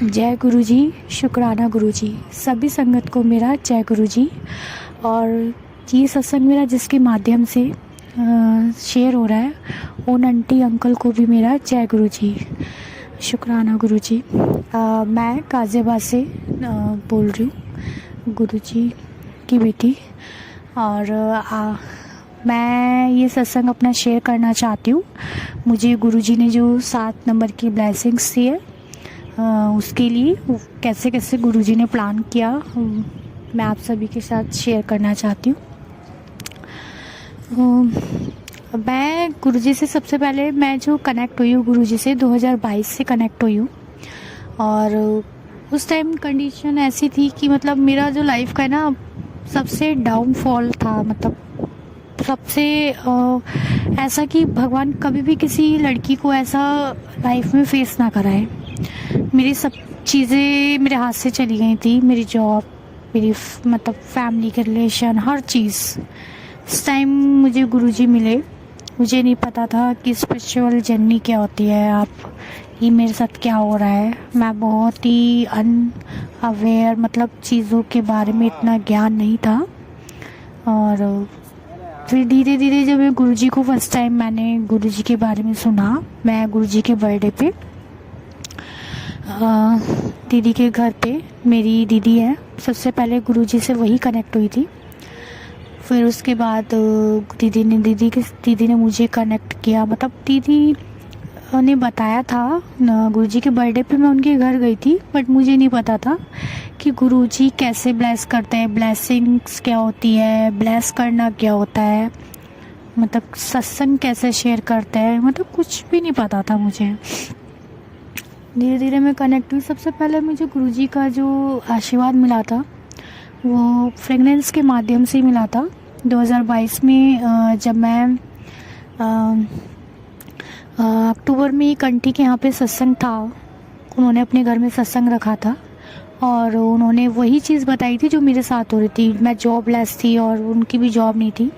जय गुरु जी। शुक्राना गुरु जी। सभी संगत को मेरा जय गुरु जी। और ये सत्संग मेरा जिसके माध्यम से शेयर हो रहा है उन आंटी अंकल को भी मेरा जय गुरु जी। शुक्राना गुरु जी। मैं गाज़ियाबाद से बोल रही हूँ, गुरु जी की बेटी। और मैं ये सत्संग अपना शेयर करना चाहती हूँ। मुझे गुरु जी ने जो 7 नंबर की ब्लेसिंग्स दी है उसके लिए कैसे कैसे गुरुजी ने प्लान किया मैं आप सभी के साथ शेयर करना चाहती हूँ। मैं गुरुजी से सबसे पहले मैं जो कनेक्ट हुई हूँ गुरुजी से 2022 से कनेक्ट हुई हूँ। और उस टाइम कंडीशन ऐसी थी कि मतलब मेरा जो लाइफ का है ना सबसे डाउनफॉल था। मतलब सबसे ऐसा कि भगवान कभी भी किसी लड़की को ऐसा लाइफ में फेस ना कराए। मेरी सब चीज़ें मेरे हाथ से चली गई थी, मेरी जॉब, मेरी मतलब फैमिली के रिलेशन, हर चीज़। इस टाइम मुझे गुरुजी मिले। मुझे नहीं पता था कि स्पिरिचुअल जर्नी क्या होती है, आप ये मेरे साथ क्या हो रहा है। मैं बहुत ही अनअवेयर, मतलब चीज़ों के बारे में इतना ज्ञान नहीं था। और फिर धीरे धीरे जब मैं गुरुजी को फर्स्ट टाइम मैंने गुरुजी के बारे में सुना, मैं गुरुजी के बर्थडे पे दीदी के घर पे, मेरी दीदी है, सबसे पहले गुरुजी से वही कनेक्ट हुई थी। फिर उसके बाद दीदी ने मुझे कनेक्ट किया। मतलब दीदी ने बताया था गुरुजी के बर्थडे पे मैं उनके घर गई थी, बट मुझे नहीं पता था कि गुरुजी कैसे ब्लेस करते हैं, ब्लेसिंग्स क्या होती है, ब्लेस करना क्या होता है, मतलब सत्संग कैसे शेयर करते हैं, मतलब कुछ भी नहीं पता था मुझे। धीरे धीरे मैं कनेक्ट हुई। सबसे पहले मुझे गुरुजी का जो आशीर्वाद मिला था वो फ्रेगनेंस के माध्यम से मिला था 2022 में। जब मैं अक्टूबर में एक आंटी के यहाँ पे सत्संग था, उन्होंने अपने घर में सत्संग रखा था और उन्होंने वही चीज़ बताई थी जो मेरे साथ हो रही थी। मैं जॉबलेस थी और उनकी भी जॉब नहीं थी।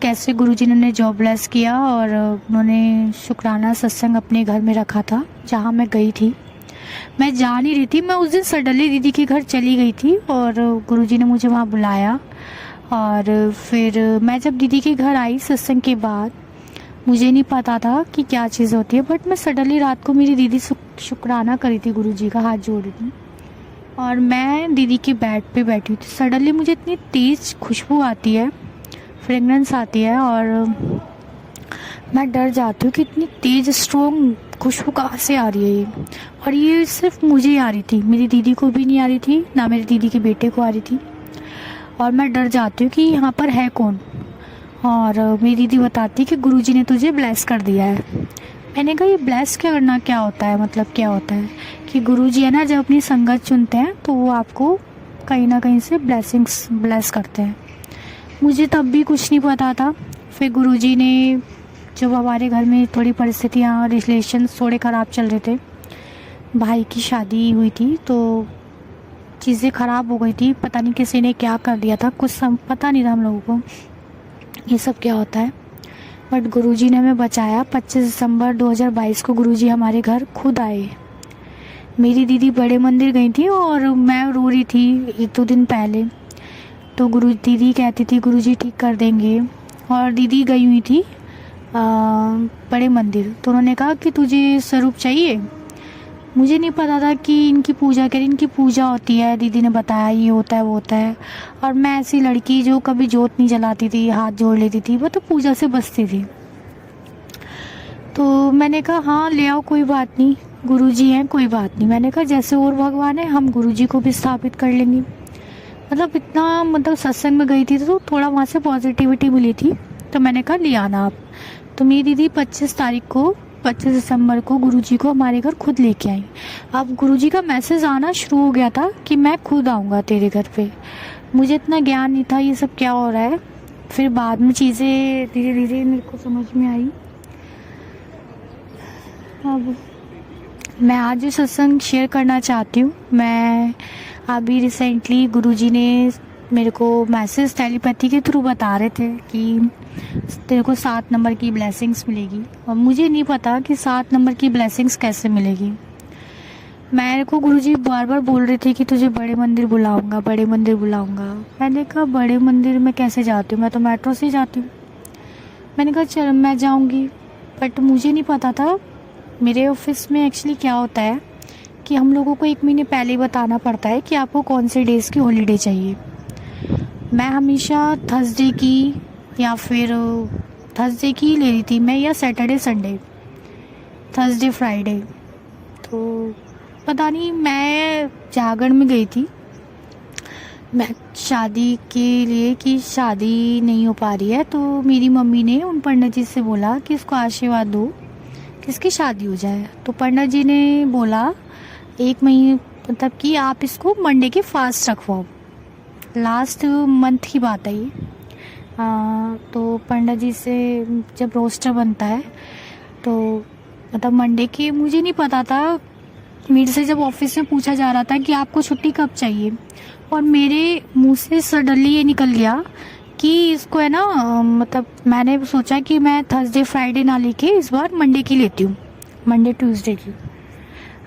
कैसे गुरुजी ने उन्हें जॉबलेस किया और उन्होंने शुक्राना सत्संग अपने घर में रखा था जहाँ मैं गई थी। मैं जा नहीं रही थी, मैं उस दिन सडनली दीदी के घर चली गई थी और गुरुजी ने मुझे वहाँ बुलाया। और फिर मैं जब दीदी के घर आई सत्संग के बाद, मुझे नहीं पता था कि क्या चीज़ होती है, बट मैं सडनली रात को मेरी दीदी शुक्राना करी थी, गुरुजी का हाथ जोड़ रही थी और मैं दीदी के बेड पे बैठी थी। सडनली मुझे इतनी तेज़ खुशबू आती है, फ्रेगनेंस आती है और मैं डर जाती हूँ कि इतनी तेज़ स्ट्रॉन्ग खुशबू कहाँ से आ रही है ये। और ये सिर्फ मुझे ही आ रही थी, मेरी दीदी को भी नहीं आ रही थी, ना मेरी दीदी के बेटे को आ रही थी। और मैं डर जाती हूँ कि यहाँ पर है कौन। और मेरी दीदी बताती कि गुरुजी ने तुझे ब्लेस कर दिया है। मैंने कहा ये ब्लेस करना क्या होता है, मतलब क्या होता है कि गुरुजी है ना जब अपनी संगत चुनते हैं तो वो आपको कहीं ना कहीं से ब्लेसिंग्स ब्लेस करते हैं। मुझे तब भी कुछ नहीं पता था। फिर गुरुजी ने, जब हमारे घर में थोड़ी परिस्थितियाँ, रिलेशंस थोड़े ख़राब चल रहे थे, भाई की शादी हुई थी तो चीज़ें ख़राब हो गई थी। पता नहीं किसी ने क्या कर दिया था, कुछ पता नहीं था हम लोगों को ये सब क्या होता है, बट गुरुजी ने हमें बचाया। 25 दिसंबर 2022 को गुरुजी हमारे घर खुद आए। मेरी दीदी बड़े मंदिर गई थी और मैं रो रही थी 1-2 दिन पहले, तो दीदी कहती थी गुरुजी ठीक कर देंगे। और दीदी गई हुई थी बड़े मंदिर, तो उन्होंने कहा कि तुझे स्वरूप चाहिए। मुझे नहीं पता था कि इनकी पूजा करें, इनकी पूजा होती है। दीदी ने बताया ये होता है वो होता है। और मैं ऐसी लड़की जो कभी जोत नहीं जलाती थी, हाथ जोड़ लेती थी, वो तो पूजा से बचती थी। तो मैंने कहा हाँ ले आओ, कोई बात नहीं, गुरुजी हैं, कोई बात नहीं। मैंने कहा जैसे और भगवान है हम गुरुजी को भी स्थापित कर लेंगे। मतलब इतना, मतलब सत्संग में गई थी तो थोड़ा वहाँ से पॉजिटिविटी मिली थी, तो मैंने कहा ले आना आप। तो मेरी दीदी 25 दिसंबर को गुरुजी को हमारे घर खुद लेके आई। अब गुरुजी का मैसेज आना शुरू हो गया था कि मैं खुद आऊँगा तेरे घर पे। मुझे इतना ज्ञान नहीं था ये सब क्या हो रहा है। फिर बाद में चीज़ें धीरे धीरे मेरे को समझ में आई। अब मैं आज जो सत्संग शेयर करना चाहती हूँ, मैं अभी रिसेंटली गुरुजी ने मेरे को मैसेज टेलीपैथी के थ्रू बता रहे थे कि तेरे को 7 नंबर की ब्लेसिंग्स मिलेगी। और मुझे नहीं पता कि 7 नंबर की ब्लेसिंग्स कैसे मिलेगी। मेरे को गुरुजी बार बार बोल रहे थे कि तुझे बड़े मंदिर बुलाऊंगा, बड़े मंदिर बुलाऊंगा। मैंने कहा बड़े मंदिर में कैसे जाती हूँ, मैं तो मेट्रो से जाती हूँ। मैंने कहा चल मैं जाऊँगी, बट मुझे नहीं पता था मेरे ऑफिस में एक्चुअली क्या होता है कि हम लोगों को 1 महीने पहले ही बताना पड़ता है कि आपको कौन से डेज़ की हॉलीडे चाहिए। मैं हमेशा थर्सडे की या फिर थर्सडे की ही ले रही थी मैं, या सैटरडे संडे, थर्सडे फ्राइडे। तो पता नहीं मैं जागरण में गई थी मैं शादी के लिए कि शादी नहीं हो पा रही है, तो मेरी मम्मी ने उन पंडित जी से बोला कि इसको आशीर्वाद दो कि इसकी शादी हो जाए। तो पंडित जी ने बोला 1 महीने मतलब कि आप इसको मंडे के फास्ट रखवाओ। लास्ट मंथ की बात है ये। तो पंडित जी से जब रोस्टर बनता है तो मतलब मंडे के, मुझे नहीं पता था, मेरे से जब ऑफिस में पूछा जा रहा था कि आपको छुट्टी कब चाहिए, और मेरे मुंह से सडनली ये निकल गया कि इसको है ना मतलब मैंने सोचा कि मैं थर्सडे फ्राइडे ना लेके इस बार मंडे की लेती हूँ, मंडे ट्यूसडे की।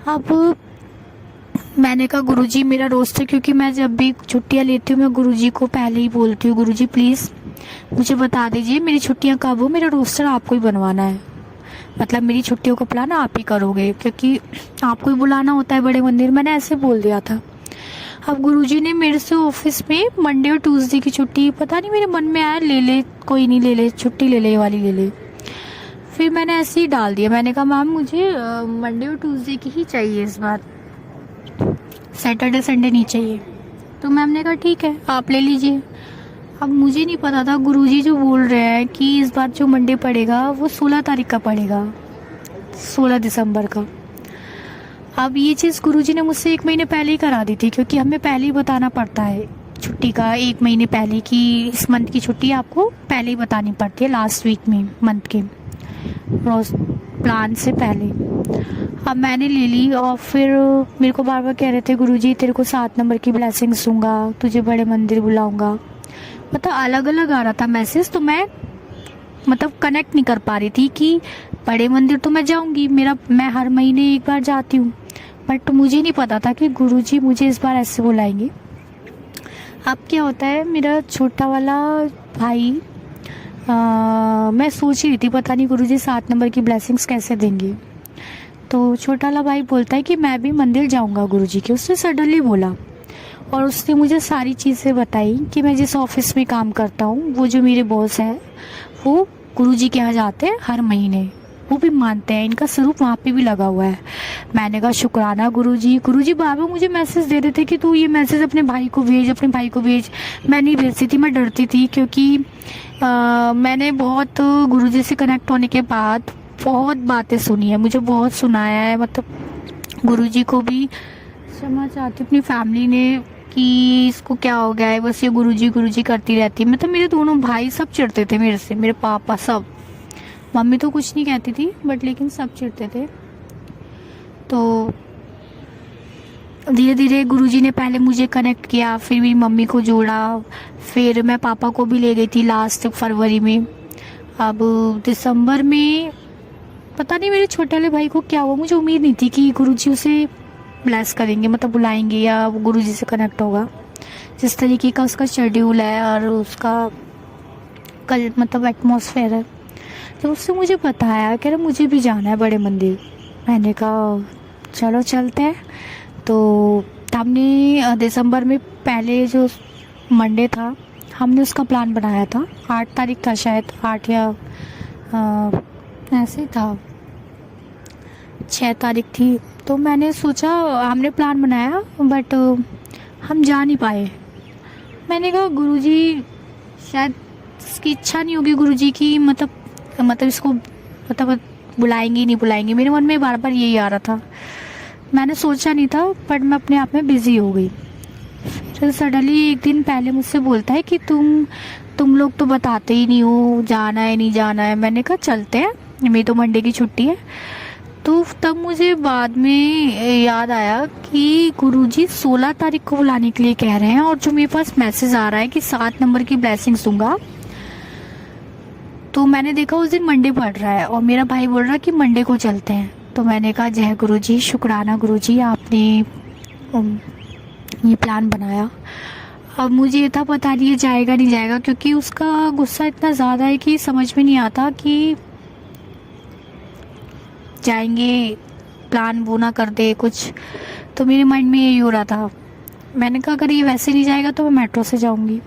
अब मैंने कहा गुरुजी मेरा रोस्टर, क्योंकि मैं जब भी छुट्टियाँ लेती हूँ मैं गुरुजी को पहले ही बोलती हूँ गुरुजी प्लीज़ मुझे बता दीजिए मेरी छुट्टियाँ कब हो, मेरा रोस्टर आपको ही बनवाना है, मतलब मेरी छुट्टियों का प्लान आप ही करोगे क्योंकि आपको ही बुलाना होता है बड़े मंदिर। मैंने ऐसे बोल दिया था। अब गुरुजी ने मेरे से ऑफिस में मंडे और ट्यूसडे की छुट्टी, पता नहीं मेरे मन में आया ले ले, कोई नहीं ले ले छुट्टी, ले ले ये वाली ले ले। फिर मैंने ऐसे ही डाल दिया, मैंने कहा मैम मुझे मंडे और ट्यूसडे की ही चाहिए इस बार, सैटरडे संडे नहीं चाहिए। तो मैम ने कहा ठीक है आप ले लीजिए। अब मुझे नहीं पता था गुरुजी जो बोल रहे हैं कि इस बार जो मंडे पड़ेगा वो 16 तारीख का पड़ेगा, 16 दिसंबर का। अब ये चीज़ गुरुजी ने मुझसे 1 महीने पहले ही करा दी थी, क्योंकि हमें पहले ही बताना पड़ता है छुट्टी का 1 महीने पहले कि इस मंथ की छुट्टी आपको पहले ही बतानी पड़ती है, लास्ट वीक में मंथ के प्लान से पहले। अब मैंने ले ली और फिर मेरे को बार बार कह रहे थे गुरुजी तेरे को 7 नंबर की ब्लेसिंग्स दूंगा, तुझे बड़े मंदिर बुलाऊंगा, मतलब अलग अलग आ रहा था मैसेज। तो मैं मतलब कनेक्ट नहीं कर पा रही थी कि बड़े मंदिर तो मैं जाऊंगी, मैं हर महीने एक बार जाती हूँ, बट मुझे नहीं पता था कि गुरुजी मुझे इस बार ऐसे बुलाएंगे। अब क्या होता है मेरा छोटा वाला भाई, मैं सोच ही रही थी पता नहीं गुरुजी 7 नंबर की ब्लेसिंग्स कैसे देंगे। तो छोटा वाला भाई बोलता है कि मैं भी मंदिर जाऊंगा गुरुजी के, उसने सडनली बोला, और उसने मुझे सारी चीज़ें बताई कि मैं जिस ऑफिस में काम करता हूँ वो जो मेरे बॉस है वो गुरुजी के यहाँ जाते हैं हर महीने, वो भी मानते हैं, इनका स्वरूप वहाँ पे भी लगा हुआ है। मैंने कहा शुक्राना गुरुजी। गुरुजी बार बार मुझे मैसेज दे रहे थे कि तू ये मैसेज अपने भाई को भेज, अपने भाई को भेज। मैं नहीं भेजती थी, मैं डरती थी, क्योंकि मैंने बहुत गुरुजी से कनेक्ट होने के बाद बहुत बातें सुनी है, मुझे बहुत सुनाया है, मतलब गुरुजी को भी क्षमा चाहती अपनी फैमिली ने कि इसको क्या हो गया है, बस ये गुरुजी करती रहती है। मतलब मेरे दोनों भाई सब चिढ़ते थे मेरे से, मेरे पापा सब, मम्मी तो कुछ नहीं कहती थी बट लेकिन सब चिढ़ते थे। तो धीरे धीरे गुरुजी ने पहले मुझे कनेक्ट किया, फिर मेरी मम्मी को जोड़ा, फिर मैं पापा को भी ले गई थी लास्ट फरवरी में। अब दिसंबर में पता नहीं मेरे छोटे वाले भाई को क्या हुआ, मुझे उम्मीद नहीं थी कि गुरुजी उसे ब्लेस करेंगे, मतलब बुलाएंगे या वो गुरुजी से कनेक्ट होगा। जिस तरीके का उसका शेड्यूल है और उसका कल मतलब एटमॉस्फेयर है, तो उससे मुझे बताया कह रहा मुझे भी जाना है बड़े मंदिर। मैंने कहा चलो चलते हैं। तो हमने दिसंबर में पहले जो मंडे था हमने उसका प्लान बनाया था, 8 तारीख था शायद, 8 या ऐसे था, 6 तारीख थी। तो मैंने सोचा, हमने प्लान बनाया बट हम जा नहीं पाए। मैंने कहा गुरुजी शायद इसकी इच्छा नहीं होगी गुरुजी की, मतलब इसको मतलब बुलाएंगे नहीं बुलाएंगे, मेरे मन में बार बार यही आ रहा था। मैंने सोचा नहीं था बट मैं अपने आप में बिज़ी हो गई। फिर सडनली एक दिन पहले मुझसे बोलता है कि तुम लोग तो बताते ही नहीं हो जाना है नहीं जाना है। मैंने कहा चलते हैं, मेरी तो मंडे की छुट्टी है। तो तब मुझे बाद में याद आया कि गुरुजी 16 तारीख को बुलाने के लिए कह रहे हैं, और जो मेरे पास मैसेज आ रहा है कि 7 नंबर की ब्लेसिंग्स दूंगा, तो मैंने देखा उस दिन मंडे पड़ रहा है और मेरा भाई बोल रहा है कि मंडे को चलते हैं। तो मैंने कहा जय गुरु जी, शुक्राना गुरु जी, आपने ये प्लान बनाया। अब मुझे ये था पता नहीं ये जाएगा नहीं जाएगा, क्योंकि उसका गुस्सा इतना ज़्यादा है कि समझ में नहीं आता कि जाएंगे प्लान वो ना कर दे कुछ। तो मेरे माइंड में यही हो रहा था। मैंने कहा अगर ये वैसे नहीं जाएगा तो मैं मेट्रो से जाऊंगी।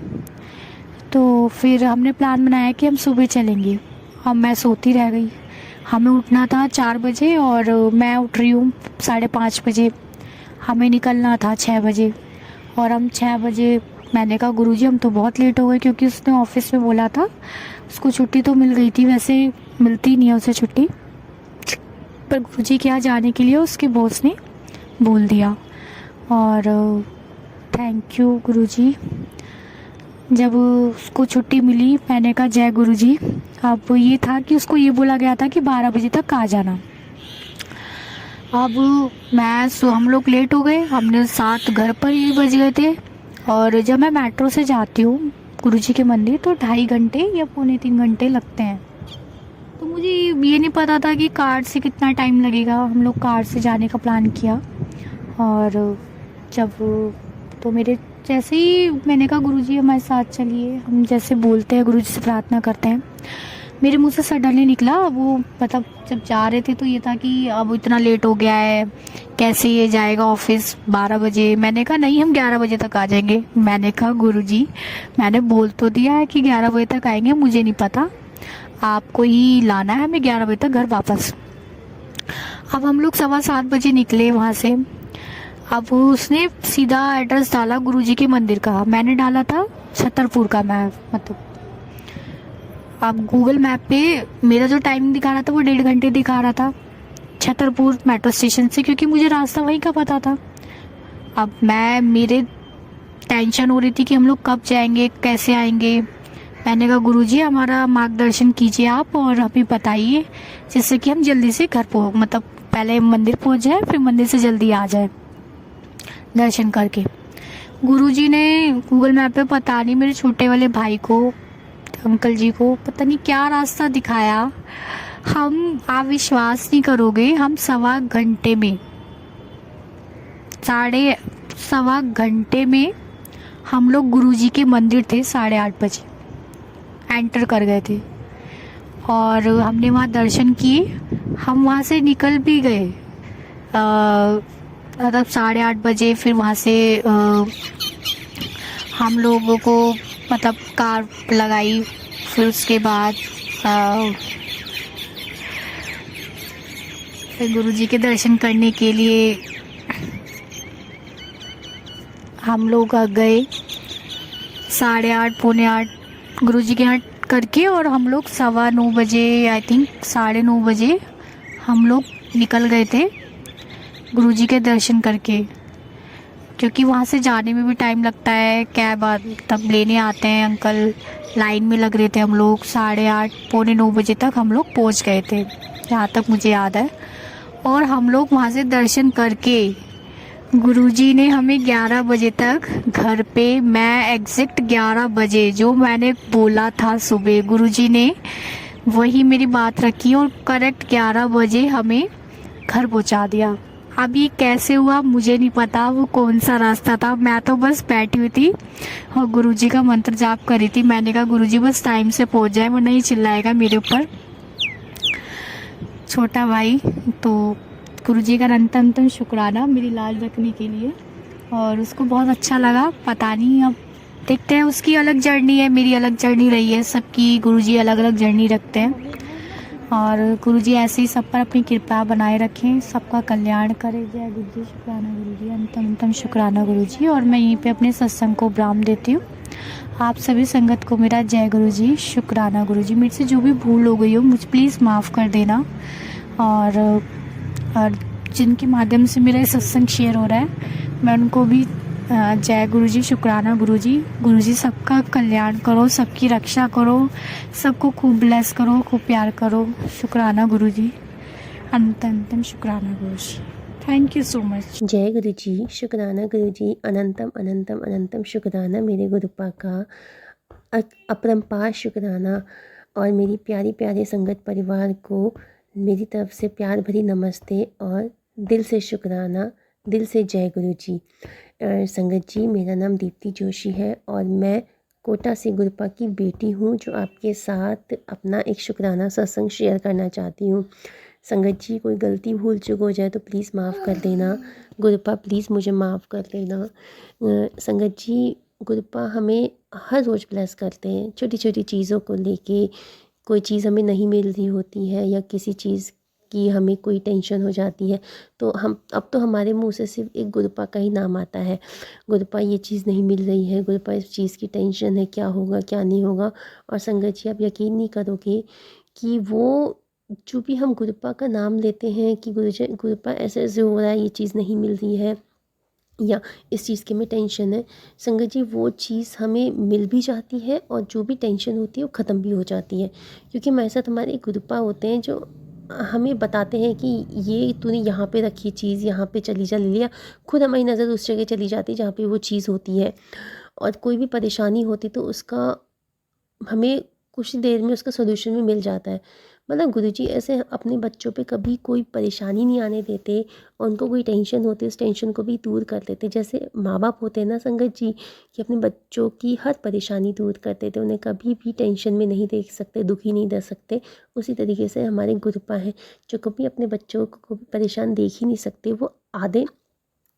तो फिर हमने प्लान बनाया कि हम सुबह चलेंगे। अब मैं सोती रह गई। हमें उठना था 4 बजे और मैं उठ रही हूँ 5:30 बजे। हमें निकलना था 6 बजे और हम 6 बजे, मैंने कहा गुरुजी हम तो बहुत लेट हो गए, क्योंकि उसने ऑफिस में बोला था उसको छुट्टी तो मिल गई थी, वैसे मिलती नहीं है उसे छुट्टी, पर गुरुजी के यहाँ जाने के लिए उसके बॉस ने बोल दिया। और थैंक यू गुरुजी। जब उसको छुट्टी मिली मैंने कहा जय गुरुजी। अब ये था कि उसको ये बोला गया था कि 12 बजे तक आ जाना। अब हम लोग लेट हो गए, हमने 7 घर पर ही बज गए थे। और जब मैं मेट्रो से जाती हूँ गुरुजी के मंदिर तो 2.5 घंटे या 2.75 घंटे लगते हैं। तो मुझे ये नहीं पता था कि कार से कितना टाइम लगेगा। हम लोग कार से जाने का प्लान किया और जब तो मेरे जैसे ही मैंने कहा गुरुजी हमारे साथ चलिए, हम जैसे बोलते हैं गुरुजी से प्रार्थना करते हैं, मेरे मुंह से सडनली निकला वो, मतलब जब जा रहे थे तो ये था कि अब इतना लेट हो गया है, कैसे ये जाएगा ऑफिस 12 बजे। मैंने कहा नहीं हम 11 बजे तक आ जाएंगे। मैंने कहा गुरुजी मैंने बोल तो दिया है कि 11 बजे तक आएंगे, मुझे नहीं पता, आपको ही लाना है हमें 11 बजे तक घर वापस। अब हम लोग 7:15 बजे निकले वहाँ से। अब उसने सीधा एड्रेस डाला गुरुजी के मंदिर का, मैंने डाला था छतरपुर का। मैं मतलब अब गूगल मैप पे मेरा जो टाइम दिखा रहा था वो 1.5 घंटे दिखा रहा था छतरपुर मेट्रो स्टेशन से, क्योंकि मुझे रास्ता वहीं का पता था। अब मेरे टेंशन हो रही थी कि हम लोग कब जाएंगे कैसे आएंगे। मैंने कहा गुरुजी हमारा मार्गदर्शन कीजिए आप और हमें बताइए, जिससे कि हम जल्दी से घर मतलब पहले मंदिर पहुंच जाए, फिर मंदिर से जल्दी आ जाए दर्शन करके। गुरुजी ने गूगल मैप पे पता नहीं मेरे छोटे वाले भाई को, अंकल जी को पता नहीं क्या रास्ता दिखाया। आप विश्वास नहीं करोगे, हम 1.25 घंटे में 1.25 घंटे में हम लोग गुरुजी के मंदिर थे 8:30 बजे एंटर कर गए थे और हमने वहाँ दर्शन किए। हम वहाँ से निकल भी गए मतलब 8:30 बजे। फिर वहाँ से हम लोगों को मतलब कार लगाई। फिर उसके बाद फिर गुरुजी के दर्शन करने के लिए हम लोग गए 8:30 8:45 गुरुजी के यहाँ करके। और हम लोग 9:15 बजे आई थिंक 9:30 बजे हम लोग निकल गए थे गुरुजी के दर्शन करके, क्योंकि वहाँ से जाने में भी टाइम लगता है। कैब तब लेने आते हैं अंकल, लाइन में लग रहे थे हम लोग। 8:30 8:45 बजे तक हम लोग पहुँच गए थे, जहाँ तक मुझे याद है। और हम लोग वहाँ से दर्शन करके गुरुजी ने हमें 11 बजे तक घर पे, मैं एग्जैक्ट 11 बजे जो मैंने बोला था सुबह, गुरुजी ने वही मेरी बात रखी और करेक्ट 11 बजे हमें घर पहुँचा दिया। अब ये कैसे हुआ मुझे नहीं पता, वो कौन सा रास्ता था। मैं तो बस बैठी हुई थी और गुरुजी का मंत्र जाप कर रही थी। मैंने कहा गुरुजी बस टाइम से पहुंच जाए, वो नहीं चिल्लाएगा मेरे ऊपर छोटा भाई। तो गुरुजी का अनंत शुक्राना मेरी लाज रखने के लिए, और उसको बहुत अच्छा लगा। पता नहीं अब देखते हैं, उसकी अलग जर्नी है, मेरी अलग जर्नी रही है, सबकी गुरुजी अलग अलग जर्नी रखते हैं। और गुरुजी ऐसे ही सब पर अपनी कृपा बनाए रखें, सबका कल्याण करें। जय गुरुजी, शुक्राना गुरुजी, अंतम शुक्राना गुरुजी। और मैं यहीं पे अपने सत्संग को विराम देती हूँ। आप सभी संगत को मेरा जय गुरुजी, शुक्राना गुरुजी। मेरे से जो भी भूल हो गई हो मुझे प्लीज़ माफ़ कर देना। और जिनके माध्यम से मेरा सत्संग शेयर हो रहा है मैं उनको भी जय गुरुजी, शुक्राना गुरुजी। गुरुजी सबका कल्याण करो, सबकी रक्षा करो, सबको खूब ब्लेस करो, खूब प्यार करो। शुक्राना गुरुजी, अंतम शुक्राना Guruji. Thank you so much. जय गुरुजी, शुक्राना गुरुजी, अनंतम अनंतम अनंतम शुक्राना मेरे गुरुपा का, अपरंपार शुक्राना। और मेरी प्यारी प्यारे संगत परिवार को मेरी तरफ से प्यार भरी नमस्ते और दिल से शुक्राना, दिल से जय गुरु जी। संगत जी, मेरा नाम दीप्ति जोशी है और मैं कोटा से गुरुपा की बेटी हूँ, जो आपके साथ अपना एक शुक्राना सत्संग शेयर करना चाहती हूँ। संगत जी, कोई गलती भूल चूक हो जाए तो प्लीज़ माफ़ कर देना। गुरुपा प्लीज़ मुझे माफ़ कर देना। संगत जी, गुरुपा हमें हर रोज़ ब्लेस करते हैं, छोटी छोटी चीज़ों को लेके। कोई चीज़ हमें नहीं मिल रही होती है या किसी चीज़ की हमें कोई टेंशन हो जाती है, तो हम अब तो हमारे मुंह से सिर्फ एक गुरुपा का ही नाम आता है। गुरुपा ये चीज़ नहीं मिल रही है, गुरुपा इस चीज़ की टेंशन है, क्या होगा क्या नहीं होगा। और संगत जी, आप यकीन नहीं करोगे कि वो जो भी हम गुरुपा का नाम लेते हैं कि गुरुपा ऐसे ऐसे हो रहा है, ये चीज़ नहीं मिल रही है या इस चीज़ की हमें टेंशन है, संगत जी वो चीज़ हमें मिल भी जाती है और जो भी टेंशन होती है वो ख़त्म भी हो जाती है। क्योंकि हमारे साथ हमारे गुरुपा होते हैं जो हमें बताते हैं कि ये तूने यहाँ पे रखी चीज़, यहाँ पे चली जा, ले लिया। खुद हमारी नज़र उस जगह चली जाती है जहाँ पे वो चीज़ होती है। और कोई भी परेशानी होती तो उसका हमें कुछ देर में उसका सॉल्यूशन भी मिल जाता है। मतलब गुरुजी ऐसे अपने बच्चों पे कभी कोई परेशानी नहीं आने देते और उनको कोई टेंशन होती है उस टेंशन को भी दूर कर देते। जैसे माँ बाप होते हैं ना संगत जी, कि अपने बच्चों की हर परेशानी दूर कर देते, उन्हें कभी भी टेंशन में नहीं देख सकते, दुखी नहीं दे सकते। उसी तरीके से हमारे गुरुपा हैं जो कभी अपने बच्चों को परेशान देख ही नहीं सकते। वो आधे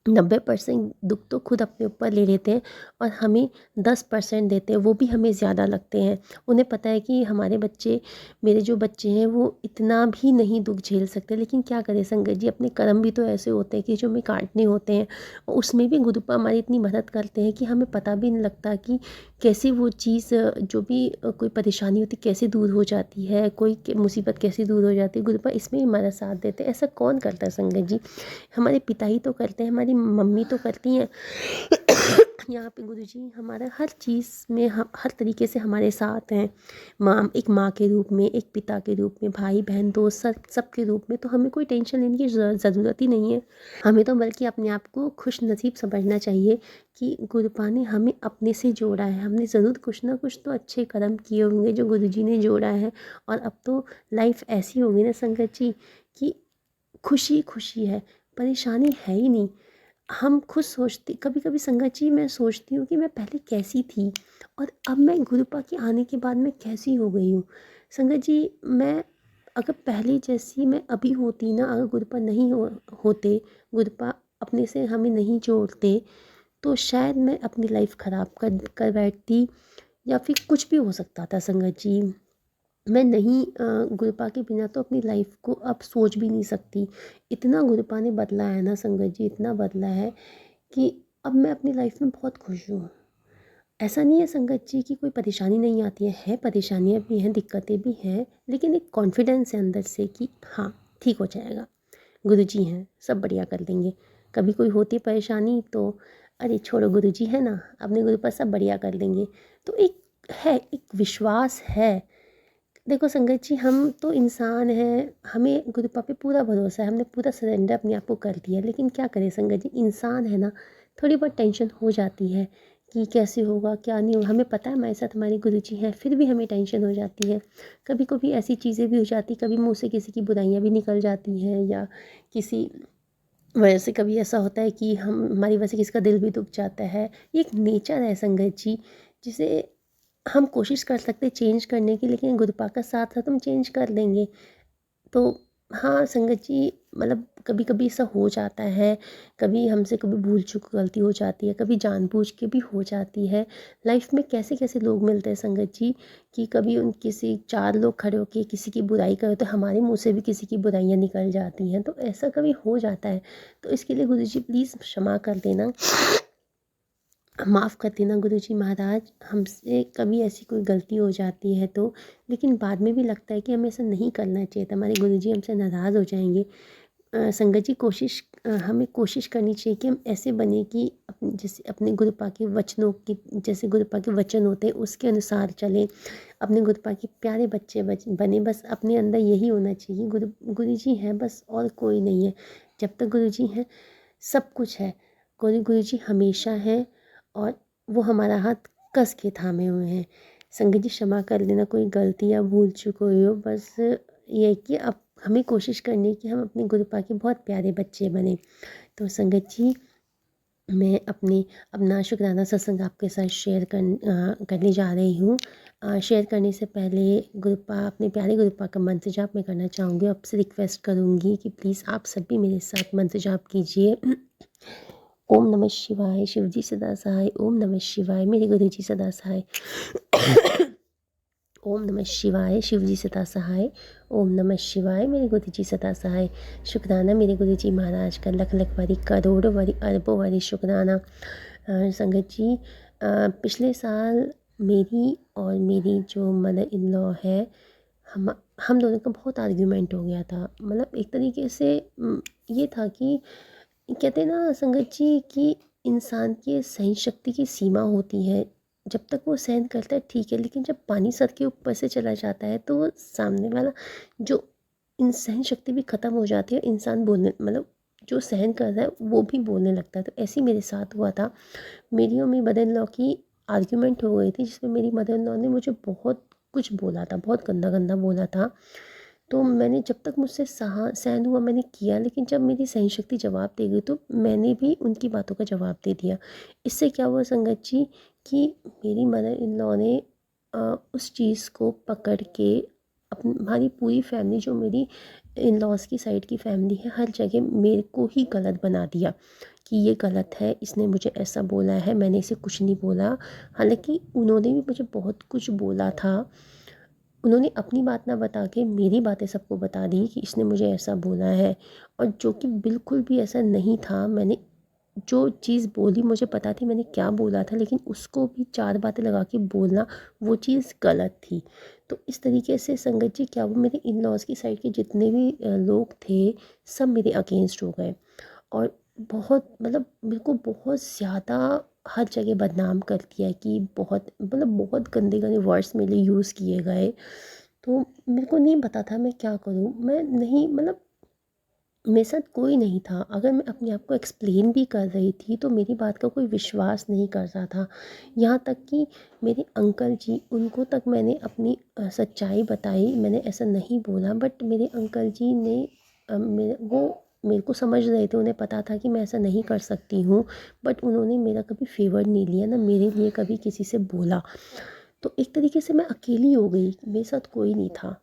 90% दुख तो खुद अपने ऊपर ले लेते हैं और हमें 10% देते हैं, वो भी हमें ज़्यादा लगते हैं। उन्हें पता है कि हमारे बच्चे, मेरे जो बच्चे हैं वो इतना भी नहीं दुख झेल सकते, लेकिन क्या करें संगत जी, अपने कर्म भी तो ऐसे होते हैं कि जो हमें काटने होते हैं। और उसमें भी गुरुपा हमारी इतनी मदद करते हैं कि हमें पता भी नहीं लगता कि कैसे वो चीज़ जो भी कोई परेशानी होती कैसे दूर हो जाती है, कोई मुसीबत कैसे दूर हो जाती है। गुरुपा इसमें ही हमारा साथ देते हैं। ऐसा कौन करता है संगत जी? हमारे पिता ही तो करते हैं, हमारी मम्मी तो करती हैं। यहाँ पे गुरुजी हमारा हर चीज़ में हर तरीके से हमारे साथ हैं। माँ, एक माँ के रूप में, एक पिता के रूप में, भाई बहन दोस्त सब के रूप में। तो हमें कोई टेंशन लेने की ज़रूरत ही नहीं है। हमें तो बल्कि अपने आप को खुश नसीब समझना चाहिए कि गुरुपा ने हमें अपने से जोड़ा है। हमने ज़रूर कुछ ना कुछ तो अच्छे कर्म किए होंगे जो गुरुजी ने जोड़ा है। और अब तो लाइफ ऐसी होगी ना संगत जी कि खुशी खुशी है, परेशानी है ही नहीं। हम खुद सोचते, कभी कभी संगत जी मैं सोचती हूँ कि मैं पहले कैसी थी और अब मैं गुरुपा के आने के बाद मैं कैसी हो गई हूँ। संगत जी, मैं अगर पहले जैसी मैं अभी होती ना, अगर गुरुपा नहीं होते, गुरुपा अपने से हमें नहीं जोड़ते, तो शायद मैं अपनी लाइफ ख़राब कर बैठती या फिर कुछ भी हो सकता था संगत जी। मैं नहीं गुरुपा के बिना तो अपनी लाइफ को अब सोच भी नहीं सकती। इतना गुरुपा ने बदला है ना संगत जी, इतना बदला है कि अब मैं अपनी लाइफ में बहुत खुश हूँ। ऐसा नहीं है संगत जी कि कोई परेशानी नहीं आती है परेशानियाँ भी हैं, दिक्कतें भी हैं, लेकिन एक कॉन्फिडेंस है अंदर से कि हाँ, ठीक हो जाएगा। गुरुजी हैं, सब बढ़िया कर देंगे। कभी कोई होती परेशानी तो अरे छोड़ो, गुरुजी है ना, अपने गुरुपा सब बढ़िया कर देंगे। तो एक है, एक विश्वास है। देखो संगत जी, हम तो इंसान हैं, हमें गुरुपा पे पूरा भरोसा है, हमने पूरा सरेंडर अपने आप को कर दिया। लेकिन क्या करें संगत जी, इंसान है ना, थोड़ी बहुत टेंशन हो जाती है कि कैसे होगा क्या नहीं होगा। हमें पता है हमारे साथ हमारे गुरुजी हैं, फिर भी हमें टेंशन हो जाती है। कभी कभी ऐसी चीज़ें भी हो जाती, कभी मुँह से किसी की बुराइयाँ भी निकल जाती हैं या किसी वजह से कभी ऐसा होता है कि हमारी वजह से किसी का दिल भी दुख जाता है। ये एक नेचर है संगत जी, जिसे हम कोशिश कर सकते हैं चेंज करने की, लेकिन गुरुपा का साथ साथ हम चेंज कर देंगे। तो हाँ संगत जी, मतलब कभी कभी ऐसा हो जाता है, कभी हमसे कभी भूल चूक गलती हो जाती है, कभी जानबूझ के भी हो जाती है। लाइफ में कैसे कैसे लोग मिलते हैं संगत जी कि कभी उन किसी 4 लोग खड़े होकर किसी की बुराई करो तो हमारे मुंह से भी किसी की बुराइयां निकल जाती हैं। तो ऐसा कभी हो जाता है, तो इसके लिए गुरुजी प्लीज़ क्षमा कर देना, माफ़ कर देना गुरुजी महाराज, हमसे कभी ऐसी कोई गलती हो जाती है तो। लेकिन बाद में भी लगता है कि हमें ऐसा नहीं करना चाहिए था, हमारे गुरुजी हमसे नाराज़ हो जाएंगे। संगत जी, हमें कोशिश करनी चाहिए कि हम ऐसे बने कि जैसे अपने गुरुपा के वचनों की, जैसे गुरुपा के वचन होते हैं उसके अनुसार चलें, अपने गुरुपा के प्यारे बच्चे बने। बस अपने अंदर यही होना चाहिए, गुरुजी हैं बस, और कोई नहीं है। जब तक गुरुजी हैं सब कुछ है। गुरुजी हमेशा हैं और वो हमारा हाथ कस के थामे हुए हैं। संगत जी क्षमा कर देना कोई गलती या भूल चूक हुई हो, बस ये है कि अब हमें कोशिश करनी है कि हम अपने गुरुपा के बहुत प्यारे बच्चे बने। तो संगत जी, मैं अपना शुक्राना सत्संग आपके साथ करने जा रही हूँ। शेयर करने से पहले गुरुपा अपने प्यारे गुरुपा का मंत्र जाप मैं करना चाहूँगी। आपसे रिक्वेस्ट करूँगी कि प्लीज़ आप सब भी मेरे साथ मंत्र जाप कीजिए। ओम नमः शिवाय, शिव जी सदा सहाय। ओम नमः शिवाय, मेरे गुरु जी सदा सहाय। ओम नमः शिवाय, शिव जी सदा सहाय। ओम नमः शिवाय, मेरे गुरु जी सदा सहाय। शुक्राना मेरे गुरु जी महाराज का लख लख वारी, करोड़ों वारी, अरबों वारी शुक्राना। संगत जी, पिछले साल मेरी और मेरी जो मदर इन लॉ है, हम हम दोनों का बहुत आर्ग्यूमेंट हो गया था। मतलब एक तरीके से ये था कि कहते हैं ना संगत जी कि इंसान की सहन शक्ति की सीमा होती है। जब तक वो सहन करता है ठीक है, लेकिन जब पानी सर के ऊपर से चला जाता है तो वो सामने वाला जो सहन शक्ति भी ख़त्म हो जाती है। इंसान बोलने मतलब जो सहन कर रहा है वो भी बोलने लगता है। तो ऐसे ही मेरे साथ हुआ था। मेरी और मेरी मदर इन लॉ की आर्ग्यूमेंट हो गई थी, जिसमें मेरी मदर इन लॉ ने मुझे बहुत कुछ बोला था, बहुत गंदा गंदा बोला था। तो मैंने जब तक मुझसे सहन हुआ मैंने किया, लेकिन जब मेरी सहन शक्ति जवाब दे गई तो मैंने भी उनकी बातों का जवाब दे दिया। इससे क्या हुआ संगत जी कि मेरी मदर इन लॉ ने उस चीज़ को पकड़ के हमारी पूरी फैमिली, जो मेरी इन लॉज़ की साइड की फैमिली है, हर जगह मेरे को ही गलत बना दिया कि ये गलत है, इसने मुझे ऐसा बोला है, मैंने इसे कुछ नहीं बोला। हालांकि उन्होंने भी मुझे बहुत कुछ बोला था। उन्होंने अपनी बात ना बता के मेरी बातें सबको बता दी कि इसने मुझे ऐसा बोला है, और जो कि बिल्कुल भी ऐसा नहीं था। मैंने जो चीज़ बोली मुझे पता थी मैंने क्या बोला था, लेकिन उसको भी चार बातें लगा के बोलना वो चीज़ गलत थी। तो इस तरीके से संगत जी क्या हुआ, मेरे इन लॉज़ की साइड के जितने भी लोग थे सब मेरे अगेंस्ट हो गए। और बहुत मतलब मेरे को बहुत ज़्यादा हर जगह बदनाम कर दिया कि बहुत मतलब बहुत गंदे गंदे वर्ड्स मेरे लिए यूज़ किए गए। तो मेरे को नहीं पता था मैं क्या करूँ। मैं नहीं मतलब मेरे साथ कोई नहीं था। अगर मैं अपने आप को एक्सप्लेन भी कर रही थी तो मेरी बात का कोई विश्वास नहीं करता था। यहाँ तक कि मेरे अंकल जी, उनको तक मैंने अपनी सच्चाई बताई, मैंने ऐसा नहीं बोला। बट मेरे अंकल जी ने मेरे को समझ रहे थे, उन्हें पता था कि मैं ऐसा नहीं कर सकती हूँ। बट उन्होंने मेरा कभी फेवर नहीं लिया, ना मेरे लिए कभी किसी से बोला। तो एक तरीके से मैं अकेली हो गई, मेरे साथ कोई नहीं था।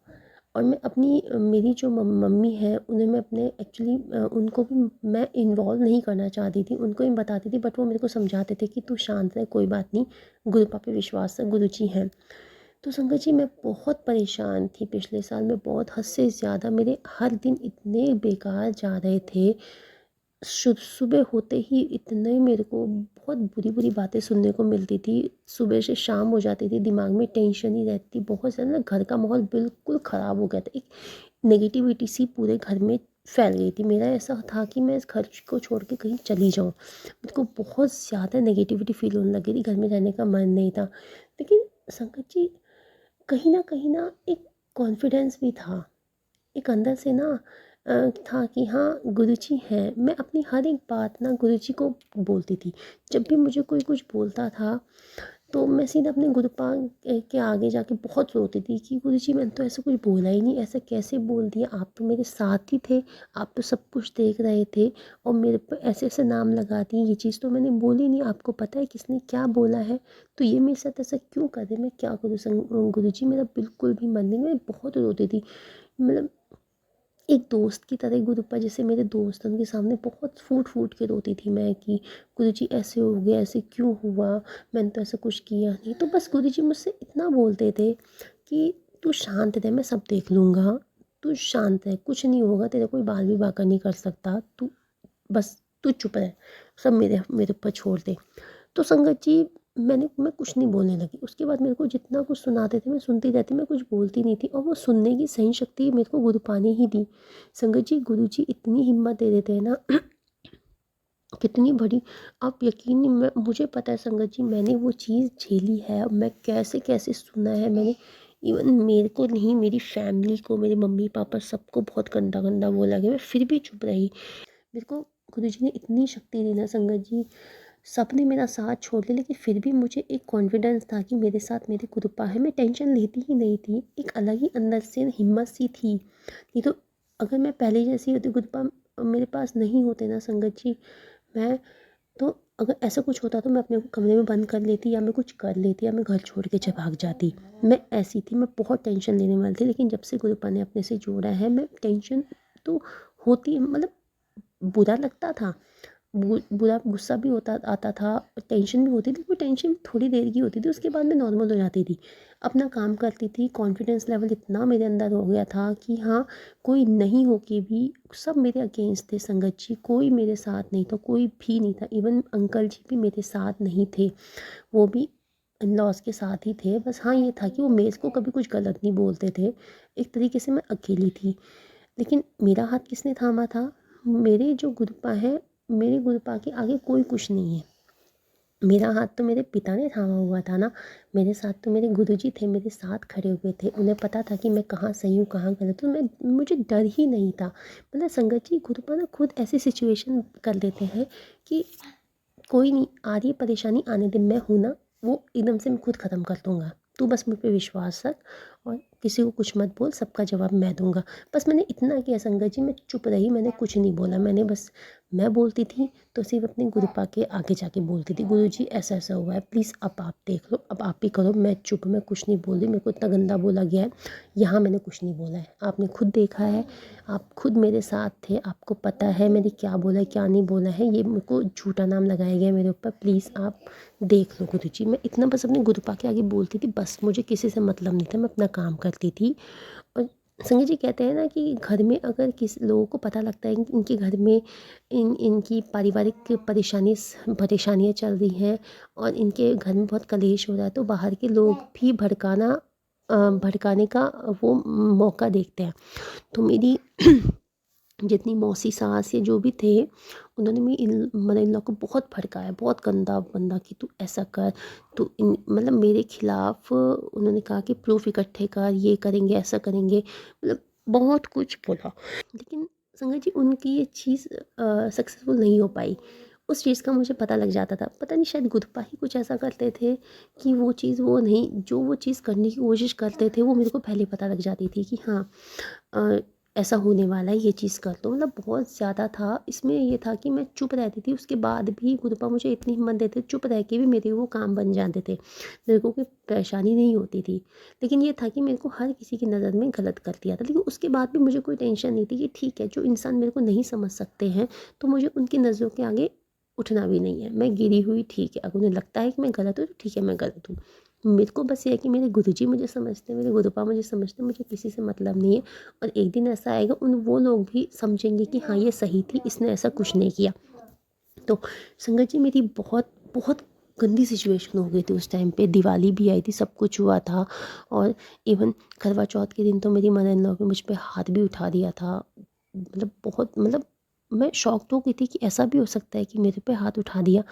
और मैं मेरी जो मम्मी है उन्हें मैं अपने एक्चुअली उनको भी मैं इन्वॉल्व नहीं करना चाहती थी, उनको ही बताती थी। बट वो मेरे को समझाते थे कि तू शांत रह, कोई बात नहीं, गुरु पापा विश्वास है, गुरु जी हैं। तो संगत जी मैं बहुत परेशान थी पिछले साल। मैं बहुत हद से ज़्यादा, मेरे हर दिन इतने बेकार जा रहे थे। सुबह होते ही इतने मेरे को बहुत बुरी बुरी बातें सुनने को मिलती थी। सुबह से शाम हो जाती थी, दिमाग में टेंशन ही रहती, बहुत ज़्यादा ना घर का माहौल बिल्कुल ख़राब हो गया था। एक नेगेटिविटी सी पूरे घर में फैल गई थी। मेरा ऐसा था कि मैं इस घर को छोड़ के कहीं चली जाऊँ। मेरे को बहुत ज़्यादा नेगेटिविटी फील होने लगी थी, घर में रहने का मन नहीं था। लेकिन संगत जी कहीं ना एक कॉन्फिडेंस भी था, एक अंदर से ना था कि हाँ गुरुजी हैं। मैं अपनी हर एक बात ना गुरुजी को बोलती थी। जब भी मुझे कोई कुछ बोलता था तो मैं सीधा अपने गुरुपाद के आगे जाके बहुत रोती थी कि गुरुजी मैंने तो ऐसा कुछ बोला ही नहीं, ऐसा कैसे बोल दिया, आप तो मेरे साथ ही थे, आप तो सब कुछ देख रहे थे और मेरे पर ऐसे ऐसे नाम लगा दिए। ये चीज़ तो मैंने बोली नहीं, आपको पता है किसने क्या बोला है, तो ये मेरे साथ ऐसा क्यों कर रहे, मैं क्या करूँ गुरुजी, मेरा बिल्कुल भी मन नहीं। मैं बहुत रोती थी, मतलब एक दोस्त की तरह गुरुपा जैसे मेरे दोस्त उनके सामने बहुत फूट फूट के रोती थी मैं कि गुरुजी ऐसे हो गया, ऐसे क्यों हुआ, मैंने तो ऐसा कुछ किया नहीं। तो बस गुरुजी मुझसे इतना बोलते थे कि तू शांत रह, मैं सब देख लूँगा, तू शांत रह, कुछ नहीं होगा, तेरा कोई बाल भी बांका नहीं कर सकता, तू बस तू चुप रह, सब मेरे मेरे ऊपर छोड़ दे। तो संगत जी मैं कुछ नहीं बोलने लगी। उसके बाद मेरे को जितना कुछ सुनाते थे मैं सुनती रहती, मैं कुछ बोलती नहीं थी। और वो सुनने की सही शक्ति मेरे को गुरुपा ने ही दी। संगत जी गुरु जी इतनी हिम्मत दे देते हैं ना कितनी बड़ी, आप यकीन नहीं, मैं मुझे पता है संगत जी मैंने वो चीज़ झेली है, मैं कैसे कैसे सुना है मैंने। इवन मेरे को नहीं, मेरी फैमिली को, मेरे मम्मी पापा सबको बहुत गंदा गंदा बोला गया, मैं फिर भी चुप रही। मेरे को गुरु जी ने इतनी शक्ति दी ना संगत जी, सबने मेरा साथ छोड़ लिया, लेकिन फिर भी मुझे एक कॉन्फिडेंस था कि मेरे साथ मेरे गुरुपा है। मैं टेंशन लेती ही नहीं थी, एक अलग ही अंदर से हिम्मत सी थी। नहीं तो अगर मैं पहले जैसी होती गुरुपा मेरे पास नहीं होते ना संगत जी, मैं तो अगर ऐसा कुछ होता तो मैं अपने को कमरे में बंद कर लेती या मैं कुछ कर लेती या मैं घर छोड़ के भाग जाती। मैं ऐसी थी, मैं बहुत टेंशन लेने वाली थी, लेकिन जब से गुरुपा ने अपने से जोड़ा है मैं टेंशन तो होती मतलब बुरा लगता था, बुरा गुस्सा भी होता आता था, टेंशन भी होती थी। वो टेंशन थोड़ी देर की होती थी, उसके बाद मैं नॉर्मल हो जाती थी, अपना काम करती थी। कॉन्फिडेंस लेवल इतना मेरे अंदर हो गया था कि हाँ, कोई नहीं हो के भी सब मेरे अगेंस्ट थे संगत जी, कोई मेरे साथ नहीं था, कोई भी नहीं था। इवन अंकल जी भी मेरे साथ नहीं थे, वो भी इन लॉज के साथ ही थे। बस हाँ, ये था कि वो मेरे को कभी कुछ गलत नहीं बोलते थे। एक तरीके से मैं अकेली थी। लेकिन मेरा हाथ किसने थामा था? मेरे जो गुरुपा हैं, मेरे गुरुपा के आगे कोई कुछ नहीं है। मेरा हाथ तो मेरे पिता ने थामा हुआ था ना। मेरे साथ तो मेरे गुरुजी थे, मेरे साथ खड़े हुए थे। उन्हें पता था कि मैं कहाँ सही हूँ कहाँ गलत हूँ। मुझे डर ही नहीं था। मतलब संगत जी, गुरुपा ना खुद ऐसी सिचुएशन कर देते हैं कि कोई नहीं, आ रही है परेशानी, आने दे, मैं हूँ ना, वो एकदम से मैं खुद ख़त्म कर दूँगा। तू बस मुझ पे विश्वास रख और किसी को कुछ मत बोल, सबका जवाब मैं दूँगा। बस मैंने इतना किया संगत जी, मैं चुप रही, मैंने कुछ नहीं बोला। मैंने बस, मैं बोलती थी तो सिर्फ अपने गुरुपा के आगे जाके बोलती थी, गुरुजी ऐसा ऐसा हुआ है, प्लीज़ अब आप देख लो, अब आप ही करो। मैं चुप, मैं कुछ नहीं बोल रही। मेरे को इतना गंदा बोला गया है, यहाँ मैंने कुछ नहीं बोला है। आपने खुद देखा है, आप खुद मेरे साथ थे, आपको पता है मैंने क्या बोला है क्या नहीं बोला है। ये मेरे को झूठा नाम लगाया गया है मेरे ऊपर, प्लीज़ आप देख लो गुरुजी। मैं इतना बस अपने गुरुपा के आगे बोलती थी, बस मुझे किसी से मतलब नहीं था, मैं अपना काम करती थी। और संजय जी कहते हैं ना कि घर में अगर किसी लोगों को पता लगता है कि इनके घर में इनकी पारिवारिक परेशानियाँ चल रही हैं और इनके घर में बहुत कलेश हो रहा है, तो बाहर के लोग भी भड़काने का वो मौका देखते हैं। तो मेरी जितनी मौसी सास या जो भी थे, उन्होंने मेरी मदर इन लॉ को बहुत भड़काया, बहुत गंदा बंदा कि तू ऐसा कर, तू मतलब मेरे खिलाफ उन्होंने कहा कि प्रूफ इकट्ठे कर, ये करेंगे ऐसा करेंगे, मतलब बहुत कुछ बोला। लेकिन संगत जी, उनकी ये चीज़ सक्सेसफुल नहीं हो पाई। उस चीज़ का मुझे पता लग जाता था। पता नहीं, शायद गुरुपा ही कुछ ऐसा करते थे कि वो चीज़ वो नहीं, जो वो चीज़ करने की कोशिश करते थे वो मेरे को पहले पता लग जाती थी कि हाँ, ऐसा होने वाला है, ये चीज़ कर दो। मतलब बहुत ज़्यादा था इसमें। ये था कि मैं चुप रहती थी, उसके बाद भी गुरुपा मुझे इतनी हिम्मत देते, चुप रह के भी मेरे वो काम बन जाते थे, मेरे को कोई परेशानी नहीं होती थी। लेकिन ये था कि मेरे को हर किसी की नज़र में गलत कर दिया था। लेकिन उसके बाद भी मुझे कोई टेंशन नहीं थी कि ठीक है, जो इंसान मेरे को नहीं समझ सकते हैं तो मुझे उनकी नज़रों के आगे उठना भी नहीं है। मैं गिरी हुई ठीक है, अगर उन्हें लगता है कि मैं गलत हूँ तो ठीक है, मैं गलत हूँ। मेरे को बस ये है कि मेरे गुरुजी मुझे समझते हैं, मेरे गुरुपा मुझे समझते हैं, मुझे किसी से मतलब नहीं है। और एक दिन ऐसा आएगा, वो लोग भी समझेंगे कि हाँ, ये सही थी, इसने ऐसा कुछ नहीं किया। तो संगत जी, मेरी बहुत बहुत गंदी सिचुएशन हो गई थी उस टाइम पे। दिवाली भी आई थी, सब कुछ हुआ था, और इवन करवा चौथ के दिन तो मेरी मदर इन लॉ ने मुझ पे हाथ भी उठा दिया था। मतलब बहुत, मतलब मैं शॉक तो हो गई थी कि ऐसा भी हो सकता है कि मेरे पे हाथ उठा दिया।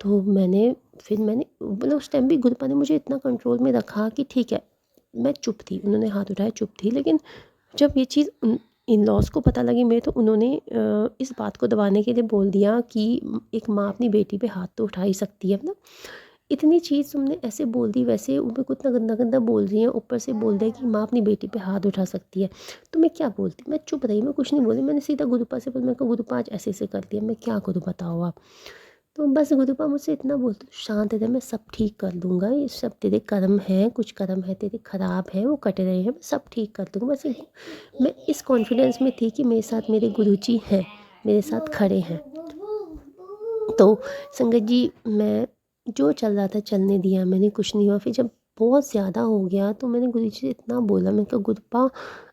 तो मैंने मतलब उस टाइम भी गुरुपा ने मुझे इतना कंट्रोल में रखा कि ठीक है, मैं चुप थी, उन्होंने हाथ उठाया, चुप थी। लेकिन जब ये चीज़ इन लॉज को पता लगी मेरे, तो उन्होंने इस बात को दबाने के लिए बोल दिया कि एक माँ अपनी बेटी पे हाथ तो उठा ही सकती है। मतलब इतनी चीज़ तुमने ऐसे बोल दी, वैसे उनको इतना गंदा गंदा बोल रही हैं, ऊपर से बोल दिया कि माँ अपनी बेटी पे हाथ उठा सकती है। तो मैं क्या बोलती, मैं चुप रही, मैं कुछ नहीं बोली। मैंने सीधा गुरुपा से बोला, मैं कहा गुरुपा आज ऐसे ऐसे कर दिया, मैं क्या करूँ बताओ आप। तो बस गुरुपा मुझसे इतना बोलते, शांत रह, मैं सब ठीक कर दूंगा, ये सब तेरे कर्म हैं, कुछ कर्म है तेरे खराब है, वो कट रहे हैं, मैं सब ठीक कर दूंगा। बस मैं इस कॉन्फिडेंस में थी कि मेरे साथ मेरे गुरुजी हैं, मेरे साथ खड़े हैं। तो संगत जी, मैं जो चल रहा था चलने दिया, मैंने, कुछ नहीं हुआ। फिर जब बहुत ज़्यादा हो गया तो मैंने गुरुजी से इतना बोला, मैंने कहा गुरुपा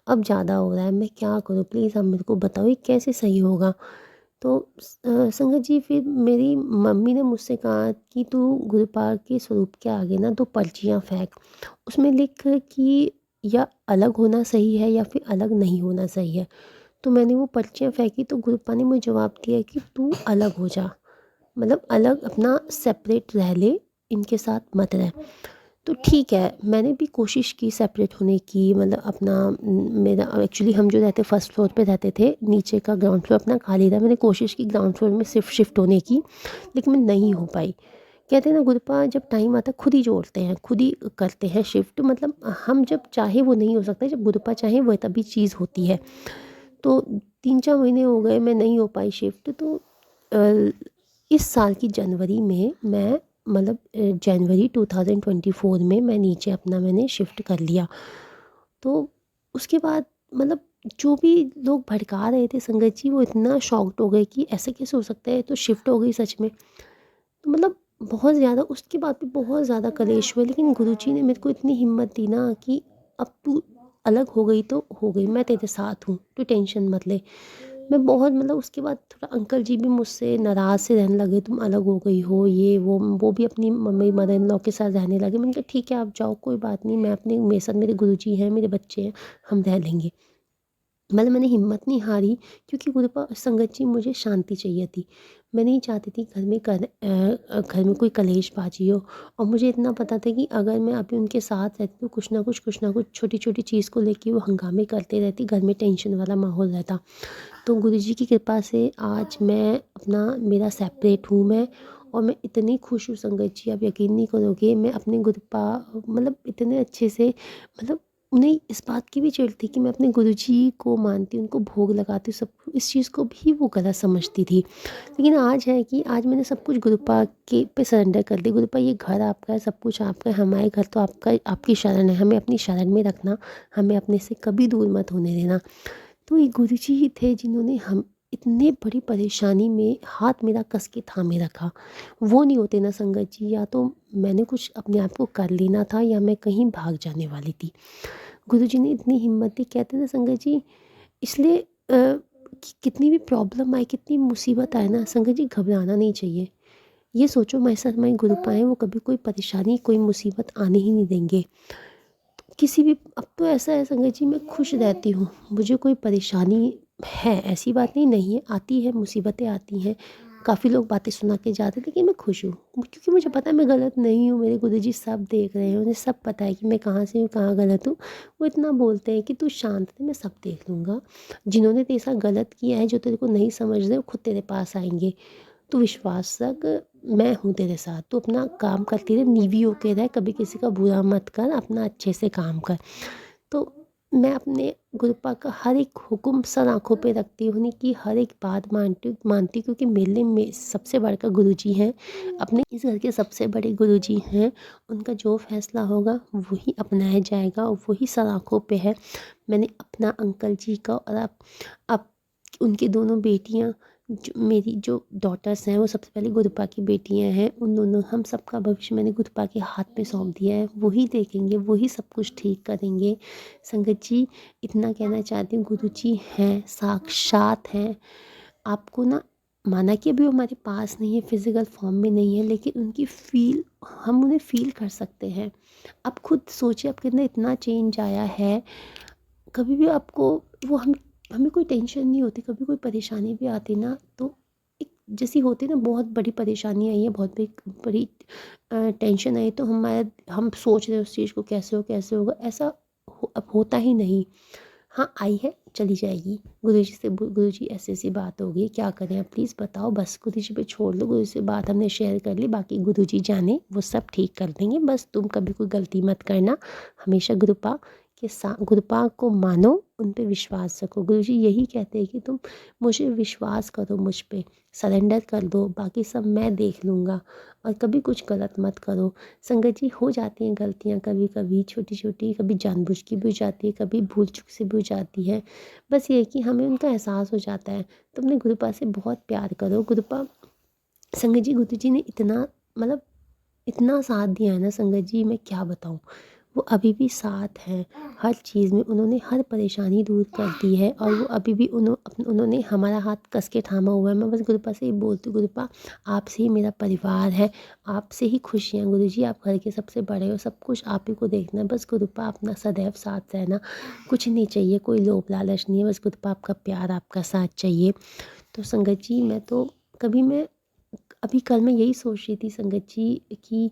अब ज़्यादा हो रहा है, मैं क्या करूँ, प्लीज़ आप मेरे को बताओ ये कैसे सही होगा। तो संगत जी, फिर मेरी मम्मी ने मुझसे कहा कि तू गुरुपा के स्वरूप के आगे ना 2 पर्चियाँ फेंक, उसमें लिख कि या अलग होना सही है या फिर अलग नहीं होना सही है। तो मैंने वो पर्चियाँ फेंकी, तो गुरुपा ने मुझे जवाब दिया कि तू अलग हो जा, मतलब अलग, अपना सेपरेट रह ले, इनके साथ मत रह। तो ठीक है, मैंने भी कोशिश की सेपरेट होने की, मतलब अपना मेरा एक्चुअली हम जो रहते फर्स्ट फ्लोर पे रहते थे, नीचे का ग्राउंड फ्लोर अपना खाली था। मैंने कोशिश की ग्राउंड फ्लोर में सिर्फ शिफ्ट होने की, लेकिन मैं नहीं हो पाई। कहते हैं ना, गुरुपा जब टाइम आता है खुद ही जोड़ते हैं, खुद ही करते हैं शिफ्ट। मतलब हम जब चाहे वो नहीं हो सकता, जब गुरुपा चाहे वो तभी चीज़ होती है। तो 3-4 महीने हो गए मैं नहीं हो पाई शिफ्ट। तो अ, इस साल की जनवरी में मैं मतलब जनवरी 2024 में मैं नीचे अपना मैंने शिफ्ट कर लिया। तो उसके बाद मतलब जो भी लोग भड़का रहे थे संगत जी, वो इतना शॉक्ड हो गए कि ऐसा कैसे हो सकता है, तो शिफ्ट हो गई सच में। तो मतलब बहुत ज़्यादा उसके बाद भी बहुत ज़्यादा कलेश हुए, लेकिन गुरुजी ने मेरे को इतनी हिम्मत दी ना कि अब तू अलग हो गई तो हो गई, मैं तेरे साथ हूँ, तू टेंशन मत ले। मैं बहुत मतलब उसके बाद थोड़ा अंकल जी भी मुझसे नाराज़ से रहने लगे, तुम अलग हो गई हो ये वो भी अपनी मम्मी मदर इन लॉ के साथ रहने लगे। मैंने कहा ठीक है आप जाओ, कोई बात नहीं, मैं अपने मेरे साथ मेरे गुरुजी हैं, मेरे बच्चे हैं, हम रह लेंगे। मतलब मैंने हिम्मत नहीं हारी, क्योंकि गुरुपा संगत जी मुझे शांति चाहिए थी। मैं नहीं चाहती थी घर में कोई कलेशबाजी हो। और मुझे इतना पता था कि अगर मैं अभी उनके साथ रहती तो कुछ ना कुछ छोटी छोटी चीज़ को लेके वो हंगामे करते रहती, घर में टेंशन वाला माहौल रहता। तो गुरुजी की कृपा से आज मैं अपना मेरा सेपरेट हूँ मैं। और मैं इतनी खुश हूँ संगत जी, आप यकीन नहीं करोगे, मैं अपने गुरुपा मतलब इतने अच्छे से मतलब उन्हें इस बात की भी चिढ़ थी कि मैं अपने गुरुजी को मानती हूँ, उनको भोग लगाती हूँ, सब इस चीज़ को भी वो गलत समझती थी। लेकिन आज है कि आज मैंने सब कुछ गुरुपा के पे सरेंडर कर दिया। गुरुपा ये घर आपका है, सब कुछ आपका है, हमारे घर तो आपका आपकी शरण है, हमें अपनी शरण में रखना, हमें अपने से कभी दूर मत होने देना। तो ये गुरुजी ही थे जिन्होंने हम इतने बड़ी परेशानी में हाथ मेरा कस के थामे रखा। वो नहीं होते ना संगत जी, या तो मैंने कुछ अपने आप को कर लेना था या मैं कहीं भाग जाने वाली थी। गुरुजी ने इतनी हिम्मत दी, कहते हैं ना संगत जी, इसलिए कि कितनी भी प्रॉब्लम आए, कितनी मुसीबत आए ना संगत जी, घबराना नहीं चाहिए। ये सोचो हमारे साथ हमारे गुरु पाए, वो कभी कोई परेशानी कोई मुसीबत आने ही नहीं देंगे। किसी भी अब तो ऐसा है संगत जी, मैं खुश रहती हूँ, मुझे कोई परेशानी है ऐसी बात नहीं है, आती है मुसीबतें आती हैं, काफ़ी लोग बातें सुना के जाते हैं, लेकिन मैं खुश हूँ क्योंकि मुझे पता है मैं गलत नहीं हूँ। मेरे गुरुजी सब देख रहे हैं, उन्हें सब पता है कि मैं कहाँ से हूँ, कहाँ गलत हूँ। वो इतना बोलते हैं कि तू शांत रह, मैं सब देख लूँगा। जिन्होंने तेरे साथ गलत किया है, जो तेरे को नहीं समझ रहे, वो खुद तेरे पास आएंगे। तू विश्वास रख, मैं हूँ तेरे साथ, तू अपना काम करती रह, नीवी होके रह, कभी किसी का बुरा मत कर, अपना अच्छे से काम कर। तो मैं अपने गुरुपा का हर एक हुक्म सर आँखों पे रखती हूँ, उन्हीं की हर एक बात मानती हूँ, क्योंकि मेरे लिए सबसे बड़का गुरुजी हैं, अपने इस घर के सबसे बड़े गुरुजी हैं। उनका जो फैसला होगा वही अपनाया जाएगा और वही सर आँखों पे है। मैंने अपना अंकल जी का और अब उनकी दोनों बेटियां, जो मेरी जो डॉटर्स हैं वो सबसे पहले गुरुपा की बेटियां हैं, उन दोनों हम सबका भविष्य मैंने गुरुपा के हाथ में सौंप दिया है। वही देखेंगे, वही सब कुछ ठीक करेंगे। संगत जी इतना कहना चाहती हूँ, गुरु जी हैं, साक्षात हैं। आपको ना, माना कि अभी वो हमारे पास नहीं है, फिजिकल फॉर्म में नहीं है, लेकिन उनकी फील हम उन्हें फील कर सकते हैं। आप खुद सोचिए आपके अंदर इतना चेंज आया है। कभी भी आपको वो हमें कोई टेंशन नहीं होती, कभी कोई परेशानी भी आती ना, तो एक जैसी होती ना, बहुत बड़ी परेशानी आई है, बहुत बड़ी टेंशन आई, तो हम सोच रहे हैं उस चीज़ को कैसे होगा, ऐसा अब होता ही नहीं। हाँ आई है, चली जाएगी। गुरुजी से गुरुजी ऐसी ऐसी बात हो गई, क्या करें अब प्लीज़ बताओ, बस गुरुजी पे छोड़ दो। गुरुजी से बात हमने शेयर कर ली, बाकी गुरुजी जाने, वो सब ठीक कर देंगे, बस तुम कभी कोई गलती मत करना। हमेशा गुरुपा के साथ, गुरुपा को मानो, उन पे विश्वास रखो। गुरुजी यही कहते हैं कि तुम मुझे विश्वास करो, मुझ पे सरेंडर कर दो, बाकी सब मैं देख लूँगा, और कभी कुछ गलत मत करो। संगत जी हो जाती हैं गलतियाँ कभी कभी छोटी छोटी, कभी जानबूझ की भी हो जाती है, कभी भूल चूक से भी हो जाती है। बस ये है कि हमें उनका एहसास हो जाता है। तो अपने गुरुपा से बहुत प्यार करो। गुरुपा संगत जी, गुरु जी ने इतना मतलब इतना साथ दिया है ना संगत जी, मैं क्या बताऊँ। वो अभी भी साथ हैं, हर चीज़ में उन्होंने हर परेशानी दूर कर दी है, और वो अभी भी उन्होंने हमारा हाथ कस के थामा हुआ है। मैं बस गुरुपा से ही बोलती हूँ, गुरुपा आपसे ही मेरा परिवार है, आपसे ही खुशियाँ। गुरुजी आप घर के सबसे बड़े हो, सब कुछ आप ही को देखना है, बस गुरुपा अपना सदैव साथ रहना, कुछ नहीं चाहिए, कोई लोभ लालच नहीं है, बस गुरुपा आपका प्यार, आपका साथ चाहिए। तो संगत जी मैं अभी कल मैं यही सोच रही थी संगत जी कि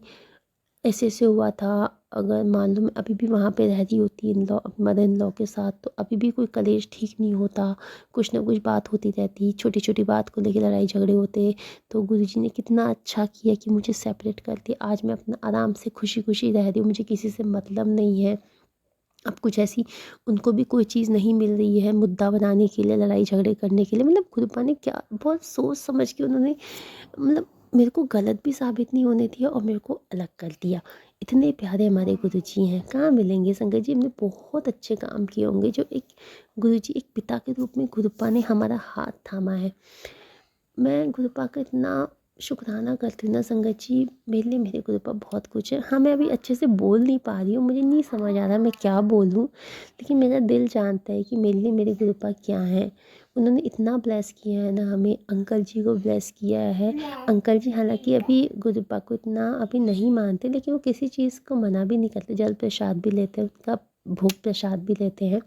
ऐसे ऐसे हुआ था, अगर मान लो मैं अभी भी वहाँ पे रह रही होती in law mother in law के साथ, तो अभी भी कोई कलेश ठीक नहीं होता, कुछ ना कुछ बात होती रहती, छोटी छोटी बात को लेकर लड़ाई झगड़े होते। तो गुरुजी ने कितना अच्छा किया कि मुझे सेपरेट कर दिया। आज मैं अपना आराम से खुशी खुशी रह रही हूँ, मुझे किसी से मतलब नहीं है। अब कुछ ऐसी उनको भी कोई चीज़ नहीं मिल रही है मुद्दा बनाने के लिए, लड़ाई झगड़े करने के लिए, मतलब गुरुपा ने क्या बहुत सोच समझ के उन्होंने मतलब मेरे को गलत भी साबित नहीं होने दिया और मेरे को अलग कर दिया। इतने प्यारे हमारे गुरुजी हैं, कहाँ मिलेंगे संगत जी। हमने बहुत अच्छे काम किए होंगे जो एक गुरुजी, एक पिता के रूप में गुरुपा ने हमारा हाथ थामा है। मैं गुरुपा का इतना शुक्राना करती हूँ ना संगत जी, मेरे लिए मेरे गुरुपा बहुत कुछ है। हाँ, मैं अभी अच्छे से बोल नहीं पा रही हूँ, मुझे नहीं समझ आ रहा मैं क्या बोलूँ, लेकिन मेरा दिल जानता है कि मेरे लिए मेरे गुरुपा क्या हैं। उन्होंने इतना ब्लेस किया है ना हमें, अंकल जी को ब्लेस किया है। अंकल जी हालांकि अभी गुरुपा को इतना अभी नहीं मानते, लेकिन वो किसी चीज़ को मना भी नहीं करते, जल प्रसाद भी लेते हैं, उनका भोग प्रसाद भी लेते हैं।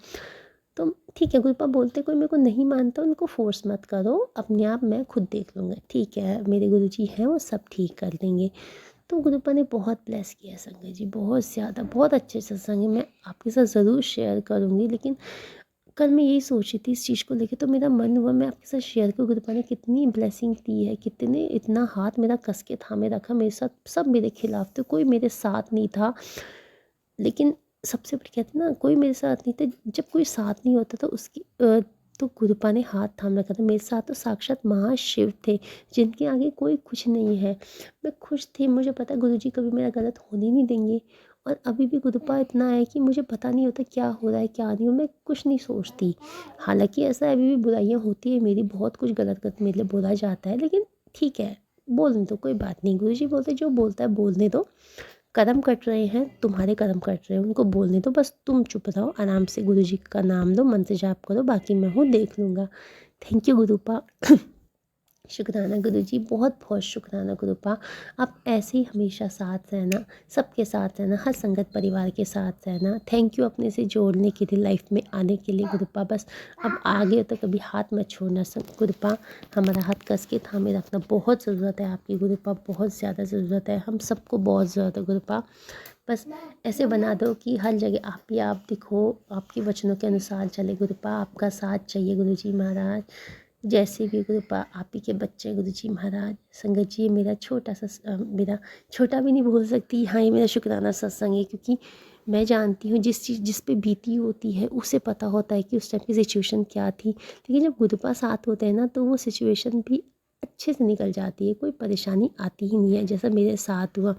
तो ठीक है, गुरुपा बोलते कोई मेरे को नहीं मानता उनको फोर्स मत करो, अपने आप मैं खुद देख लूँगा, ठीक है मेरे गुरुजी हैं वो सब ठीक कर देंगे। तो गुरुपा ने बहुत ब्लेस किया है संगत जी, बहुत ज़्यादा, बहुत अच्छे सत्संग है। मैं आपके साथ ज़रूर शेयर करूँगी, लेकिन कल मैं यही सोची थी इस चीज़ को लेके, तो मेरा मन हुआ मैं आपके साथ शेयर करूँ। गुरुपा ने कितनी ब्लेसिंग दी है, कितने इतना हाथ मेरा कस के थामे रखा, मेरे साथ सब मेरे खिलाफ थे, कोई मेरे साथ नहीं था। लेकिन सबसे बड़ी कहते हैं ना, कोई मेरे साथ नहीं था। जब कोई साथ नहीं होता तो उसकी तो गुरुपा ने हाथ थाम रखा था। मेरे साथ तो साक्षात महाशिव थे, जिनके आगे कोई कुछ नहीं है। मैं खुश थी, मुझे पता है गुरुजी कभी मेरा गलत होने नहीं देंगे। और अभी भी गुरुपा इतना है कि मुझे पता नहीं होता क्या हो रहा है क्या नहीं हो, मैं कुछ नहीं सोचती। हालांकि ऐसा है, अभी भी बुराइयाँ होती है मेरी, बहुत कुछ गलत गलत मेरे लिए बोला जाता है, लेकिन ठीक है, बोलने दो, कोई बात नहीं। गुरुजी बोलते जो बोलता है बोलने दो, कदम कट रहे हैं तुम्हारे, कदम कट रहे हैं उनको बोलने दो, बस तुम चुप रहो, आराम से गुरुजी का नाम लो, मन से जाप करो, बाकी मैं हूँ देख लूँगा। Thank you गुरुपा। शुक्राना गुरुजी, बहुत बहुत शुक्राना गुरुपा। आप ऐसे ही हमेशा साथ रहना, सबके साथ रहना, हर संगत परिवार के साथ रहना। थैंक यू अपने से जोड़ने के लिए, लाइफ में आने के लिए गुरुपा। बस अब आगे तो कभी हाथ मत छोड़ना गुरुपा, हमारा हाथ कस के थामे रखना। बहुत ज़रूरत है आपकी गुरुपा, बहुत ज़्यादा ज़रूरत है, हम सबको बहुत ज़रूरत है गुरुपा। बस ऐसे बना दो कि हर जगह आप ही आप दिखो, आपके वचनों के अनुसार चले गुरुपा। आपका साथ चाहिए गुरुजी महाराज, जैसे भी गुरुपा आप ही के बच्चे गुरुजी महाराज। संगत जी, मेरा छोटा सा मेरा छोटा भी नहीं बोल सकती, हाँ ये मेरा शुक्राना सत्संग है, क्योंकि मैं जानती हूँ जिस चीज़ जिस पे बीती होती है उसे पता होता है कि उस टाइम की सिचुएशन क्या थी। लेकिन जब गुरुपा साथ होते हैं ना, तो वो सिचुएशन भी अच्छे से निकल जाती है, कोई परेशानी आती ही नहीं है, जैसा मेरे साथ हुआ।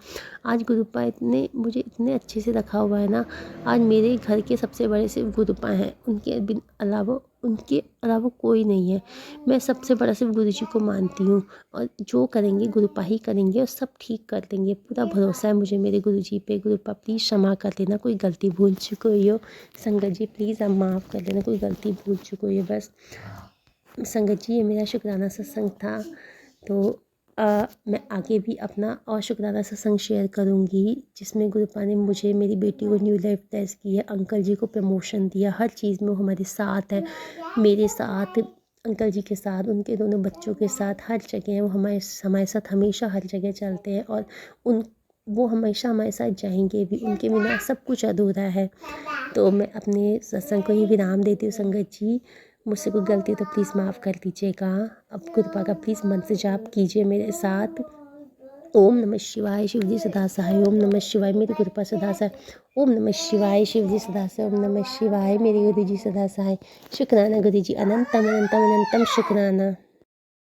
आज गुरुपा इतने मुझे इतने अच्छे से रखा हुआ है ना, आज मेरे घर के सबसे बड़े सिर्फ गुरुपा हैं, उनके अलावा कोई नहीं है। मैं सबसे बड़ा सिर्फ गुरुजी को मानती हूँ, और जो करेंगे गुरुपा ही करेंगे और सब ठीक कर देंगे, पूरा भरोसा है मुझे मेरे गुरुजी पे। गुरुपा प्लीज़ क्षमा कर देना, कोई गलती भूल चुकी हुई हो। संगत जी प्लीज़ आप माफ़ कर देना, कोई गलती भूल चुकी हुई हो बस। संगत जी, ये मेरा शुक्राना सत्संग था। तो मैं आगे भी अपना और शुक्राना सत्संग शेयर करूँगी, जिसमें गुरुपा ने मुझे, मेरी बेटी को न्यू लाइफ ब्लेस की है, अंकल जी को प्रमोशन दिया, हर चीज़ में वो हमारे साथ है, मेरे साथ, अंकल जी के साथ, उनके दोनों बच्चों के साथ, हर जगह वो हमारे साथ हमेशा हर जगह चलते हैं, और उन वो हमेशा हमारे साथ जाएंगे भी, उनके बिना सब कुछ अधूरा है। तो मैं अपने सत्संग को ही विराम देती हूँ संगत जी। मुझसे कोई गलती तो प्लीज़ माफ़ कर दीजिएगा। अब कृपा का प्लीज़ मन से जाप कीजिए मेरे साथ। ओम नमः शिवाय, शिव जी सदा सहाय। ओम नमः शिवाय, मेरी कृपा सदा सहाय। ओम नमः शिवाय, शिव जी सदा सहाय। ओम नमः शिवाय, मेरे गुरु जी सदा सहाय। शुक्राना गुरु जी, अनंतम अनंतम अनंतम शुक्राना।